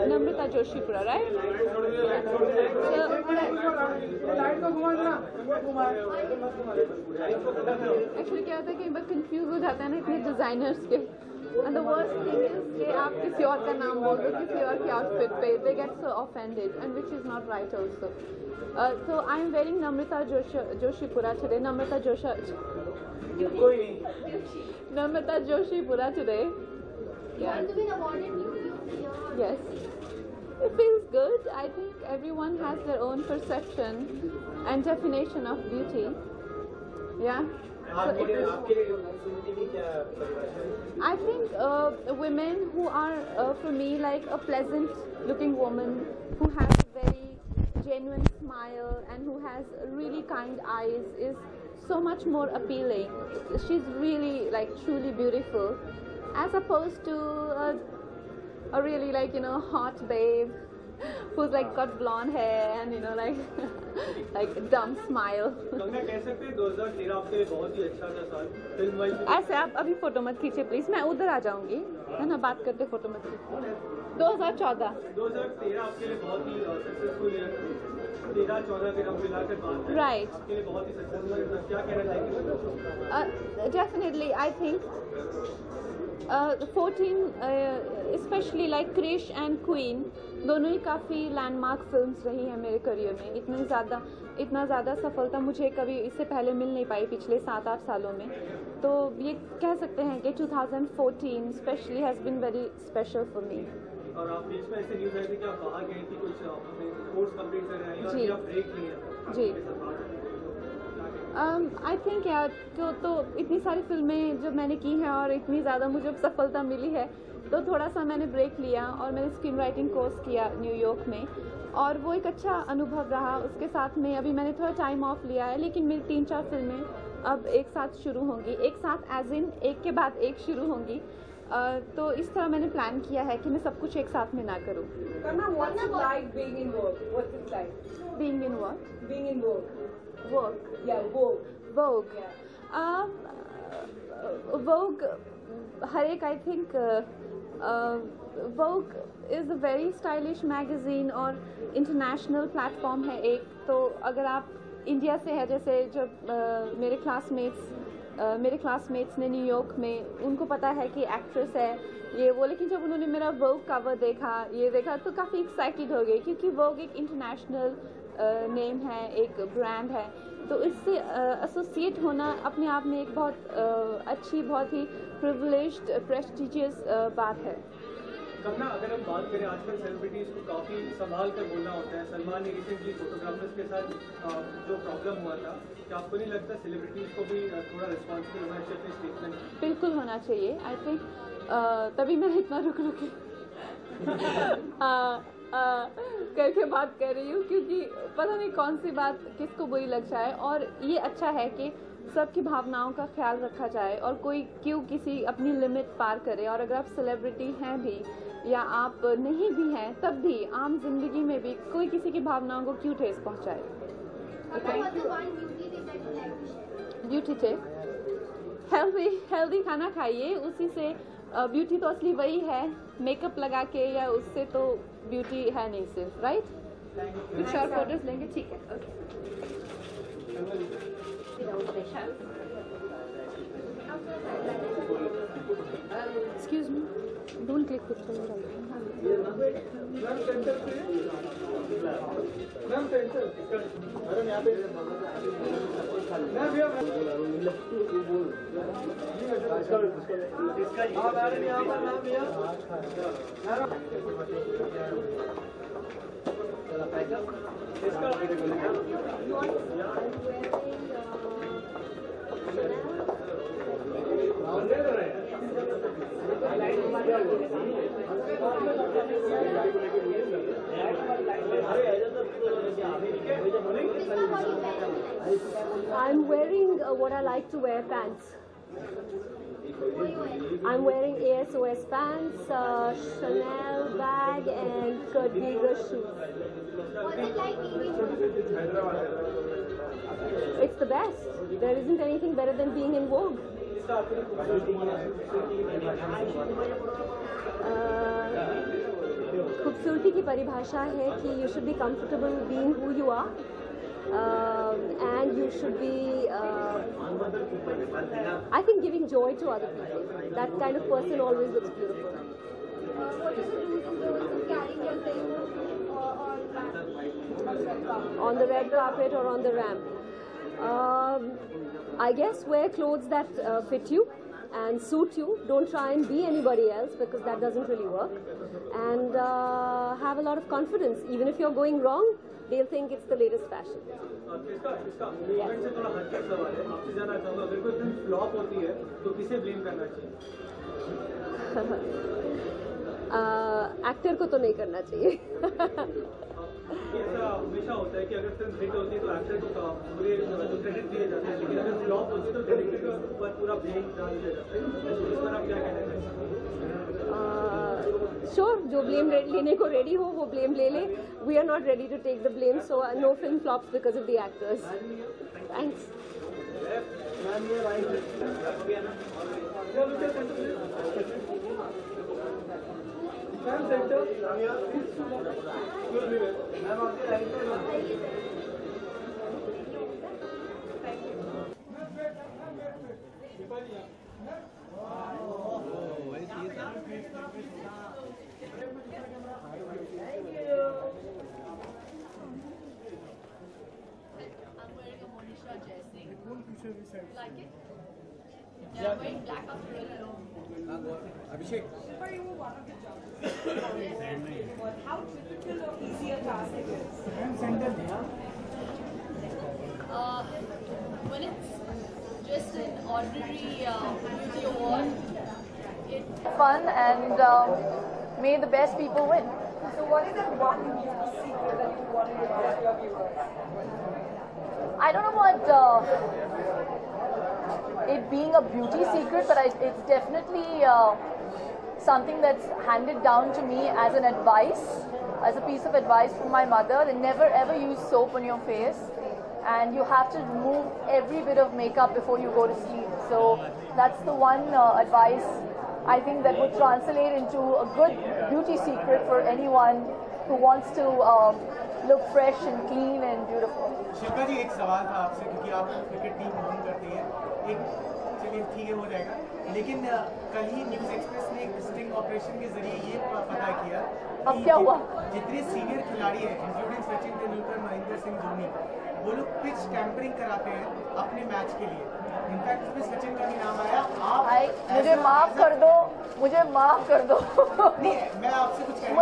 Namrata Joshipura, right? Actually क्या होता है कि बस कंफ्यूज हो जाता है ना इतने डिजाइनर्स के. And the worst thing is कि आप किसी और का नाम बोल दो किसी और के आउटफिट पे, they get so offended, and which is not right also. So I am wearing Namrata Joshipura today. Namrata Joshipura today. Yeah. Yes. It feels good. I think everyone has their own perception and definition of beauty. Yeah. So I think women who are, for me, like a pleasant looking woman who has a very genuine smile and who has really kind eyes is so much more appealing. She's really like truly beautiful, as opposed to a really like hot babe who's like got blonde hair and like dumb smile. कह सकते हैं 2013 आपके लिए बहुत ही अच्छा था साल film wise. ऐसे आप अभी फोटो मत खींचे प्लीज, मैं उधर आ जाऊंगी है ना, बात करते फोटो मत खींचे. 2013 आपके लिए बहुत ही सक्सेसफुल ईयर. 13-14 के हम मिलाकर बात करें, राइट, आपके लिए बहुत ही सक्सेसफुल. क्या कहना चाहेंगे? Definitely I think 14 specially like Krrish and Queen दोनों ही काफ़ी लैंडमार्क फिल्म्स रही हैं मेरे करियर में. इतना ज़्यादा सफलता मुझे कभी इससे पहले मिल नहीं पाई पिछले 7-8 सालों में. तो ये कह सकते हैं कि 2014 specially has been very special for me. और आप बीच में ऐसे न्यूज़ आई थी कि आप बाहर गए थी कुछ कोर्स कंप्लीट कर रहे हैं और आप ब्रेक लिए हैं. जी. आई थिंक यार तो इतनी सारी फिल्में जो मैंने की हैं और इतनी ज़्यादा मुझे सफलता मिली है, तो थोड़ा सा मैंने ब्रेक लिया और मैंने स्क्रीन राइटिंग कोर्स किया न्यूयॉर्क में, और वो एक अच्छा अनुभव रहा. उसके साथ में अभी मैंने थोड़ा टाइम ऑफ लिया है, लेकिन मेरी 3-4 फिल्में अब एक साथ शुरू होंगी, एक साथ एज इन एक के बाद एक शुरू होंगी. तो इस तरह मैंने प्लान किया है कि मैं सब कुछ एक साथ में ना करूँ. What's it like being in work? What's it like? Being in what? Being in work. Work. Yeah, Vogue. Vogue. Yeah. Vogue. हर एक I think Vogue is a very stylish magazine और इंटरनेशनल प्लेटफॉर्म है एक. तो अगर आप India से है, जैसे जब मेरे क्लासमेट्स ने न्यूयॉर्क में, उनको पता है कि एक्ट्रेस है ये वो, लेकिन जब उन्होंने मेरा Vogue कवर देखा तो काफ़ी एक्साइटेड हो गए, क्योंकि Vogue एक इंटरनेशनल नेम है, एक ब्रांड है. तो इससे एसोसिएट होना अपने आप में एक बहुत अच्छी, बहुत ही प्रिविलेज्ड, प्रेस्टिजियस बात है. कंगना, अगर हम बात करें आजकल सेलिब्रिटीज़ को काफ़ी संभाल कर बोलना होता है. सलमान ने रिसेंटली फोटोग्राफर्स के साथ जो प्रॉब्लम हुआ था, क्या आपको नहीं लगता सेलिब्रिटीज़ को भी थोड़ा रिस्पॉन्सिबल होना चाहिए अपने स्टेटमेंट? बिल्कुल होना चाहिए. आई थिंक तभी मैं इतना रुक करके बात कर रही हूँ, क्योंकि पता नहीं कौन सी बात किसको बुरी लग जाए. और ये अच्छा है कि सबकी भावनाओं का ख्याल रखा जाए, और कोई क्यों किसी अपनी लिमिट पार करे. और अगर आप सेलिब्रिटी हैं भी या आप नहीं भी हैं, तब भी आम जिंदगी में भी कोई किसी की भावनाओं को क्यों ठेस पहुँचाए. ब्यूटी टिप, हेल्दी खाना खाइए, उसी से ब्यूटी तो असली वही है. मेकअप लगा के या उससे तो ब्यूटी है नहीं सिर्फ, राइट. कुछ शॉर्ट फोटोज लेंगे, ठीक है. Excuse me, don't click picture. I'm wearing what I like to wear, pants. I'm wearing ASOS pants, Chanel bag, and Kurt Geiger shoes. What's it like being in Vogue? It's the best. There isn't anything better than being in Vogue. खूबसूरती की परिभाषा है कि you should be comfortable being who you are, and you should be, I think, giving joy to other people. That kind of person always looks beautiful. What is the do's and don'ts of carrying yourself On the red carpet or on the ramp? I guess wear clothes that fit you and suit you. Don't try and be anybody else, because that doesn't really work. And have a lot of confidence. Even if you're going wrong, they'll think it's the latest fashion. इसका event से थोड़ा हटके सवाल है, आपसे जानना चाहूँगा, अगर कोई फिल्म फ्लॉप होती है तो किसे ब्लेम करना चाहिए? एक्टर को तो नहीं करना चाहिए. ऐसा हमेशा होता है कि अगर फिल्म हिट होती है तो एक्टर को पूरे क्रेडिट दिए जाते हैं, लेकिन अगर फ्लॉप होती है तो डायरेक्टर के ऊपर पूरा ब्लेम डाल दिया जाता है. इस पर आप क्या कहना चाहेंगे? Sure, जो blame लेने को ready हो वो blame ले ले. We are not ready to take the blame, so no film flops because of the actors. Thanks. I'm wearing a Monisha dressing. Like it? Yeah, I'm wearing black after really long. Abhishek. How difficult or easy a task it is? When it's just an ordinary beauty award, it's fun, and may the best people win. So what is that one secret that you want to report to your viewers? I don't know what it being a beauty secret, but it's definitely something that's handed down to me as an advice, as a piece of advice from my mother. And never ever use soap on your face, and you have to remove every bit of makeup before you go to sleep. So that's the one advice I think that would translate into a good beauty secret for anyone who wants to look fresh and clean and beautiful. Shilpa जी, एक सवाल था आपसे, क्योंकि आप cricket team own करती हैं. एक चलिए ठीक है, हो जाएगा. लेकिन कल ही न्यूज़ एक्सप्रेस ने एक स्टिंग ऑपरेशन के जरिए ये पता किया अब क्या हुआ? जितने सीनियर खिलाड़ी हैं, इंक्लूडिंग सचिन तेंदुलकर, महेंद्र सिंह धोनी, वो लोग पिच टैंपरिंग कराते हैं अपने मैच के लिए. इनफैक्ट उसमें सचिन का भी नाम आया. आप मुझे माफ कर दो, मुझे माफ कर दो. नहीं, मैं आपसे कुछ कहना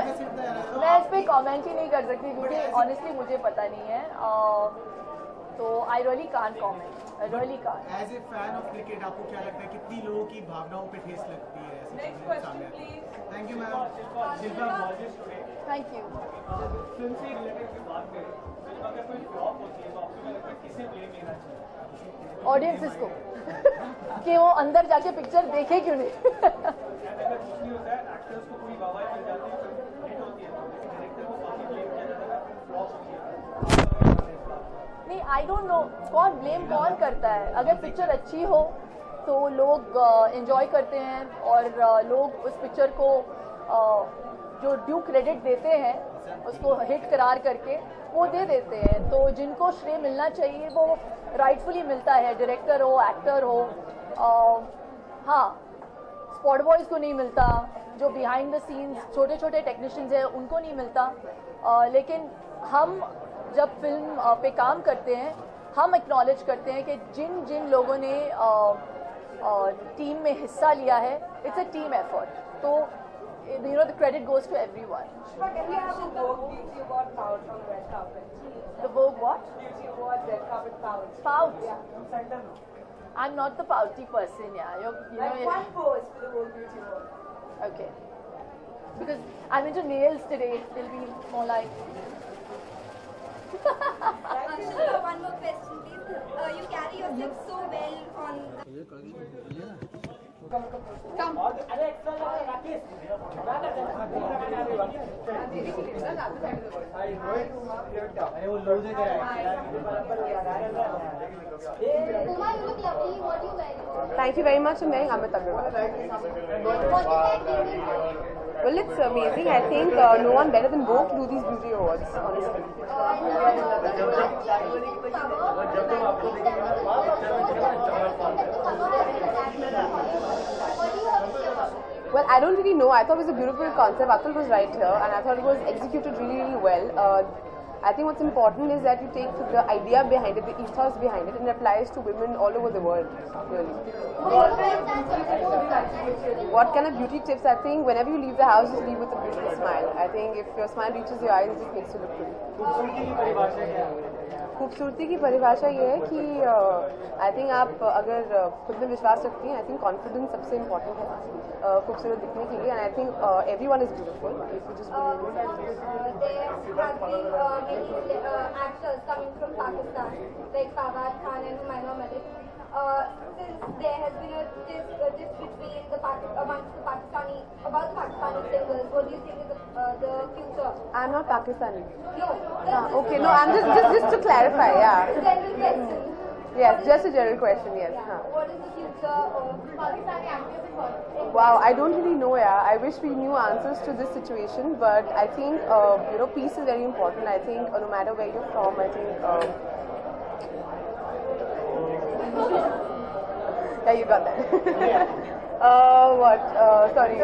मैं इस पे कमेंट ही नहीं कर सकती, क्योंकि ऑनेस्टली मुझे पता नहीं है. तो I really can't comment. I really can't. As a fan of cricket, आपको क्या लगता है कितनी लोगों की भावनाओं पे ठेस लगती है ऐसी चीजें सामने? Thank you ma'am. Shilpa, thank you. Film से रिलेटेड की बात करें, फिल्म अगर कोई फ्लॉप होती है तो आपको क्या लगता है किसे ब्लेम लेना चाहिए? ऑडियंसेस को कि वो अंदर जाके पिक्चर देखे क्यों नहीं. अगर कुछ नहीं होता है, एक्टर्स को पूरी वाहवाही मिल जाती है, हिट होती है, लेकिन डायरेक्टर को काफी ब्लेम किया जाता है फ्लॉप होती है. नहीं, आई डोंट नो कौन करता है. अगर पिक्चर अच्छी हो तो लोग एंजॉय करते हैं, और लोग उस पिक्चर को जो ड्यू क्रेडिट देते हैं, उसको हिट करार करके वो दे देते हैं. तो जिनको श्रेय मिलना चाहिए वो राइटफुली मिलता है, डायरेक्टर हो, एक्टर हो. हाँ, स्पॉट बॉयज़ को नहीं मिलता, जो बिहाइंड द सीन्स छोटे छोटे टेक्नीशियंस हैं उनको नहीं मिलता. लेकिन हम जब फिल्म पे काम करते हैं, हम एक्नॉलेज करते हैं कि जिन लोगों ने टीम में हिस्सा लिया है, इट्स अ टीम एफर्ट. तो the credit goes to everyone. But can we have a Vogue beauty award pout on the red carpet? The Vogue what? Beauty award red carpet pout. Pout. Yeah. I'm not the pouty person, yeah. Like one pose for the Vogue beauty award. Okay. Because I'm into nails today, it'll be more like. Akshata, one more question, please. You carry yourself so well on the वो loose है Uma, you look lovely. What do you wear? Thank you very much. I'm wearing Amit Agarwal. What do you like doing this? Well, it's amazing. I think no one better than Vogue to do these beauty awards, honestly. Well, I don't really know. I thought it was a beautiful concept. Atul was right here, and I thought it was executed really, really well. I think what's important is that you take the idea behind it, the ethos behind it, and it applies to women all over the world, really. What kind of beauty tips? I think whenever you leave the house, just leave with a beautiful smile. I think if your smile reaches your eyes, it just makes you look pretty. खूबसूरती की परिभाषा ये है कि I think आप अगर खुद में विश्वास रखती हैं, आई थिंक कॉन्फिडेंस सबसे इम्पोर्टेंट है खूबसूरत दिखने के लिए, and I think everyone is beautiful if you just There have been many actors coming from Pakistan, like Fawad Khan and Humayun Malik. Since there has been a diff between amongst the Pakistani about the Pakistani singers, what do you think is the future? I'm not Pakistani. No. Okay, no, I'm just to clarify, yeah. General question. Yes, just a general question, yes. What is the future of Pakistani actors in Bollywood? Wow, I don't really know, yeah. I wish we knew answers to this situation, but I think, peace is very important. I think no matter where you're from, I think, yeah, you got that. Sorry,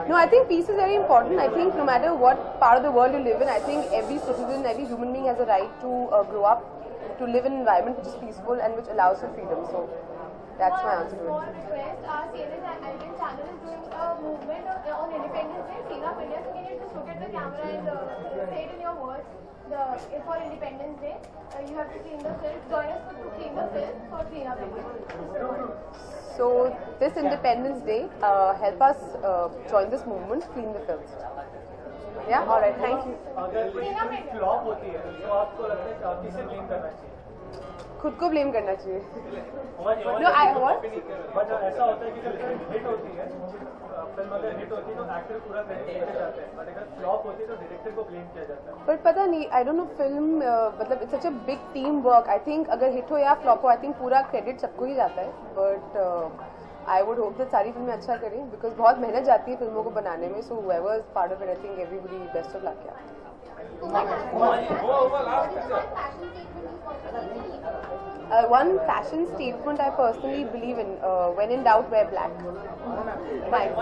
No, I think peace is very important. I think no matter what part of the world you live in, I think every citizen, every human being has a right to grow up, to live in an environment which is peaceful and which allows for freedom. So that's my answer to Small it. request, our CNN Indian channel is doing a movement on Independence Day, Scene of India. So can you just look at the camera and say it in your words? For Independence Day, you have to clean the film. Join us to clean the film for Scene of India. So this Independence Day, help us join this movement, clean the films. Yeah, all right, thank you. अगर कोई flop होती है तो आपको लगता है कि किसे ब्लेम करना चाहिए? खुद को ब्लेम करना चाहिए. No, बट ऐसा होता है कि जब हिट होती है फिल्म, अगर हिट होती है तो एक्टर पूरा क्रेडिट लेके जाते हैं, बट अगर फ्लॉप होती है तो डायरेक्टर को ब्लेम किया जाता है. पर पता नहीं, आई डोंट नो, फिल्म मतलब it's such a big team work. I think अगर हिट हो या फ्लॉप हो, आई थिंक पूरा क्रेडिट सबको ही जाता है. But I would hope that सारी फिल्में अच्छा करें, बिकॉज बहुत मेहनत जाती है फिल्मों को बनाने में. सो whoever is part of it, I think everybody best of luck. One fashion statement I personally believe in: when in doubt, wear black. Thanks.